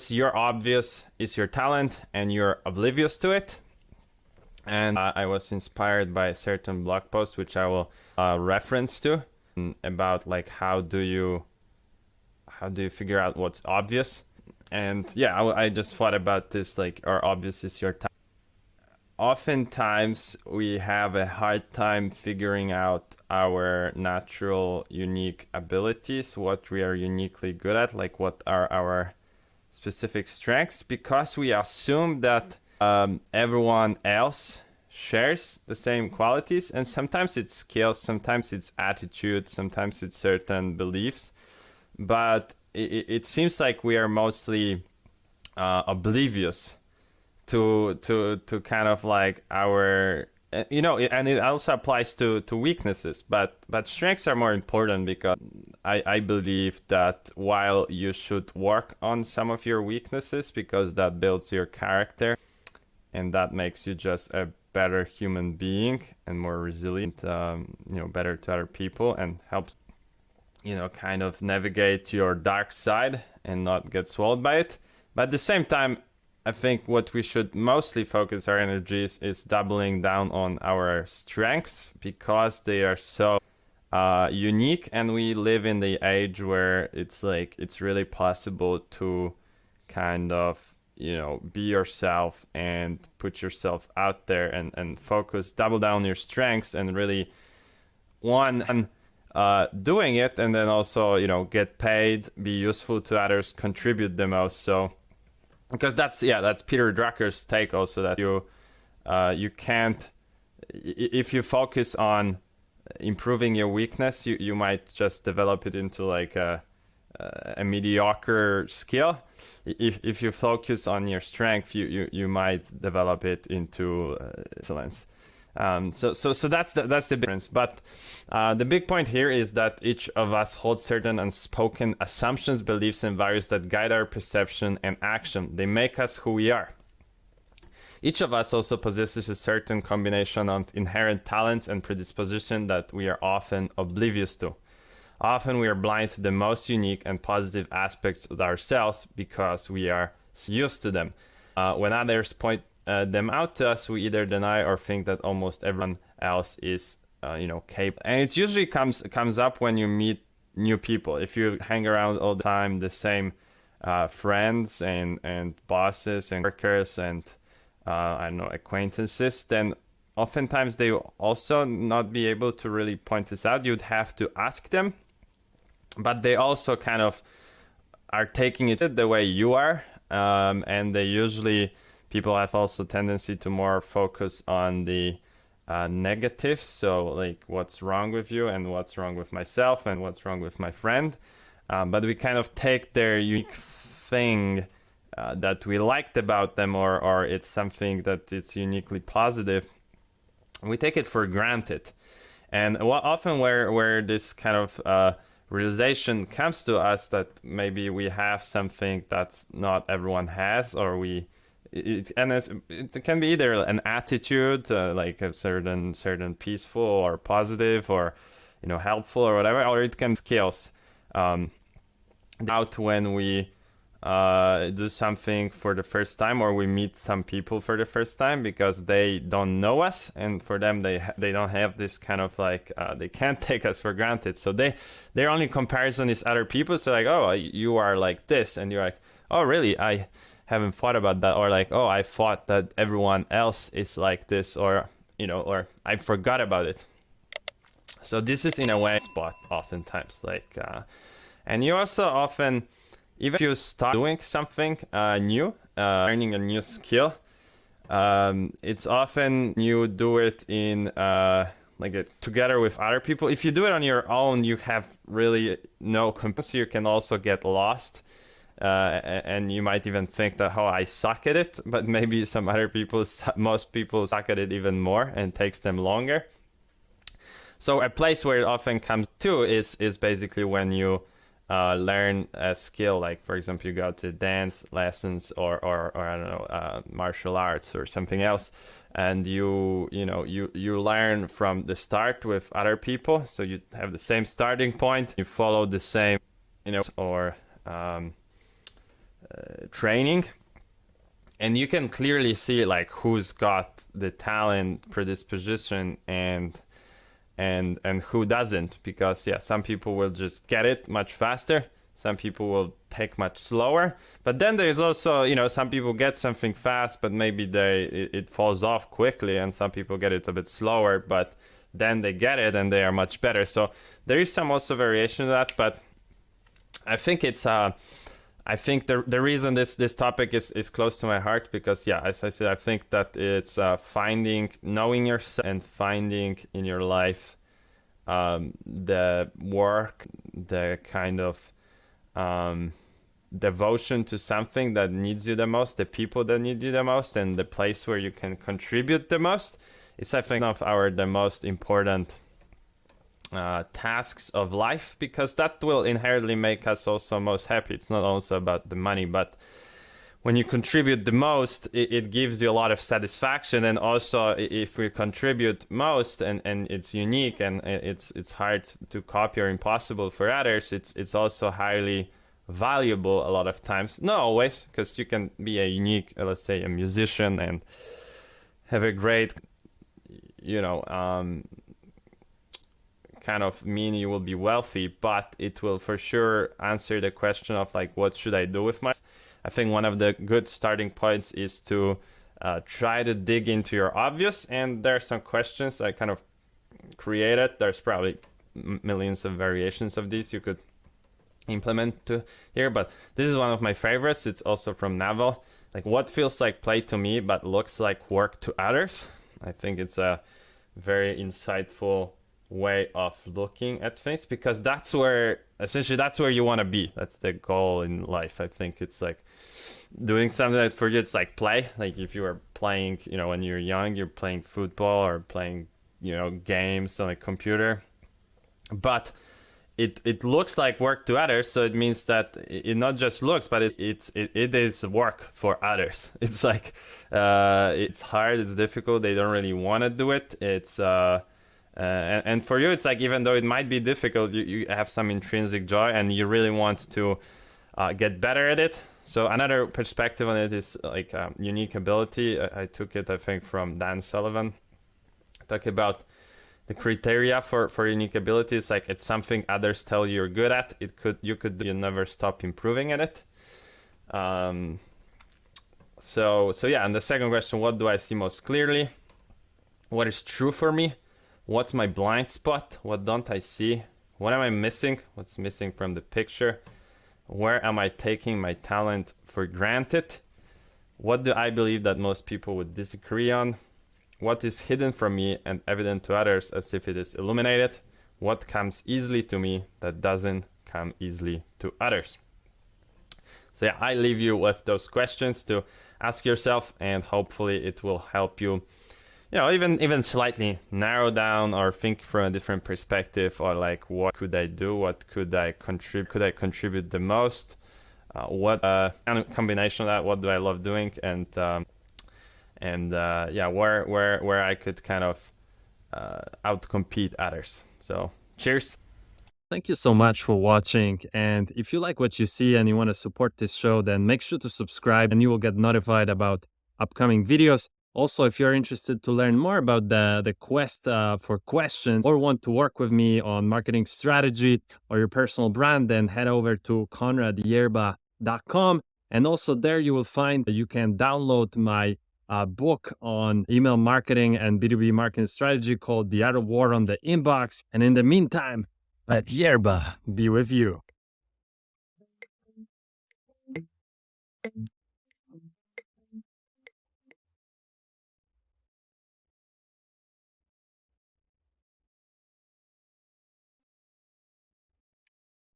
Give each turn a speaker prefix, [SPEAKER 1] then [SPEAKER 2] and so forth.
[SPEAKER 1] Your obvious is your talent and you're oblivious to it. And I was inspired by a certain blog post, which I will reference to, about like how do you figure out what's obvious. And yeah, I just thought about this, like our obvious is your talent. Oftentimes we have a hard time figuring out our natural unique abilities, what we are uniquely good at, like what are our specific strengths, because we assume that everyone else shares the same qualities. And sometimes it's skills, sometimes it's attitude, sometimes it's certain beliefs, but it seems like we are mostly oblivious to kind of like our, and it also applies to weaknesses, but strengths are more important, because I believe that while you should work on some of your weaknesses, because that builds your character and that makes you just a better human being and more resilient, better to other people, and helps kind of navigate your dark side and not get swallowed by it. But at the same time, I think what we should mostly focus our energies is doubling down on our strengths, because they are so unique, and we live in the age where it's really possible to kind of be yourself and put yourself out there and focus, double down on your strengths, and really doing it, and then also get paid, be useful to others, contribute the most. So because that's Peter Drucker's take also, that you can't, if you focus on improving your weakness, you might just develop it into like a mediocre skill. If you focus on your strength, you might develop it into excellence. So that's the difference. But the big point here is that each of us holds certain unspoken assumptions, beliefs, and values that guide our perception and action. They make us who we are. Each of us also possesses a certain combination of inherent talents and predisposition that we are often oblivious to. Often we are blind to the most unique and positive aspects of ourselves because we are used to them. When others point them out to us, we either deny or think that almost everyone else is capable. And it usually comes up when you meet new people. If you hang around all the time the same friends and bosses and workers and acquaintances, then oftentimes they will also not be able to really point this out. You'd have to ask them, but they also kind of are taking it the way you are, and they usually, people have also tendency to more focus on the negatives. So like what's wrong with you and what's wrong with myself and what's wrong with my friend. But we kind of take their unique thing that we liked about them, or it's something that is uniquely positive. We take it for granted. And often where this kind of realization comes to us, that maybe we have something that's not everyone has, or it can be either an attitude, like a certain peaceful or positive or helpful or whatever, or it can be skills. Out when we do something for the first time, or we meet some people for the first time, because they don't know us, and for them they don't have this kind of like they can't take us for granted, so their only comparison is other people. So like, oh, you are like this, and you're like, oh really, I haven't thought about that. Or like, oh, I thought that everyone else is like this, or or I forgot about it. So this is in a way spot oftentimes, like and you also often, even if you start doing something new, learning a new skill, it's often you do it in together with other people. If you do it on your own, you have really no compass. You can also get lost, and you might even think that, oh, I suck at it. But maybe most people suck at it even more, and it takes them longer. So a place where it often comes to is basically when you learn a skill, like for example, you go to dance lessons or I don't know, martial arts or something else, and you learn from the start with other people, so you have the same starting point, you follow the same or training, and you can clearly see like who's got the talent, predisposition, and who doesn't, because yeah, some people will just get it much faster, some people will take much slower, but then there's also, you know, some people get something fast but maybe it falls off quickly, and some people get it a bit slower but then they get it and they are much better. So there is some also variation of that, but I think it's I think the reason this topic is close to my heart, because yeah, as I said, I think that it's knowing yourself and finding in your life the work, the kind of devotion to something that needs you the most, the people that need you the most, and the place where you can contribute the most. It's, I think, the most important tasks of life, because that will inherently make us also most happy. It's not also about the money, but when you contribute the most, it gives you a lot of satisfaction. And also, if we contribute most and it's unique and it's hard to copy or impossible for others, it's also highly valuable a lot of times. Not always, because you can be a unique, let's say, a musician and have a great, you know, kind of mean you will be wealthy, but it will for sure answer the question of like, what should I do with my life? I think one of the good starting points is to try to dig into your obvious, and there are some questions I kind of created. There's probably millions of variations of these you could implement to here, but this is one of my favorites. It's also from Naval. Like, what feels like play to me but looks like work to others? I think it's a very insightful way of looking at things, because that's where you want to be. That's the goal in life. I think it's like doing something that for you it's like play. Like if you were playing, you know, when you're young, you're playing football or playing, you know, games on a computer, but it looks like work to others. So it means that it not just looks, but it is work for others. It's like it's hard, it's difficult, they don't really want to do it. It's and for you, it's like, even though it might be difficult, you have some intrinsic joy and you really want to get better at it. So another perspective on it is like unique ability. I took it, I think, from Dan Sullivan. Talk about the criteria for unique ability. It's like, it's something others tell you you're good at. You never stop improving at it. So yeah, and the second question, what do I see most clearly? What is true for me? What's my blind spot? What don't I see? What am I missing? What's missing from the picture? Where am I taking my talent for granted? What do I believe that most people would disagree on? What is hidden from me and evident to others as if it is illuminated? What comes easily to me that doesn't come easily to others? So yeah, I leave you with those questions to ask yourself, and hopefully it will help you, you know, even slightly narrow down or think from a different perspective, or like, what could I do? What could I contribute? Could I contribute the most? What combination of that? What do I love doing? And yeah, where I could kind of outcompete others. So cheers. Thank you so much for watching. And if you like what you see and you want to support this show, then make sure to subscribe and you will get notified about upcoming videos. Also, if you're interested to learn more about the quest for questions, or want to work with me on marketing strategy or your personal brand, then head over to konradyerba.com. And also there you will find that you can download my book on email marketing and B2B marketing strategy called The Art of War on the Inbox. And in the meantime, let Yerba be with you.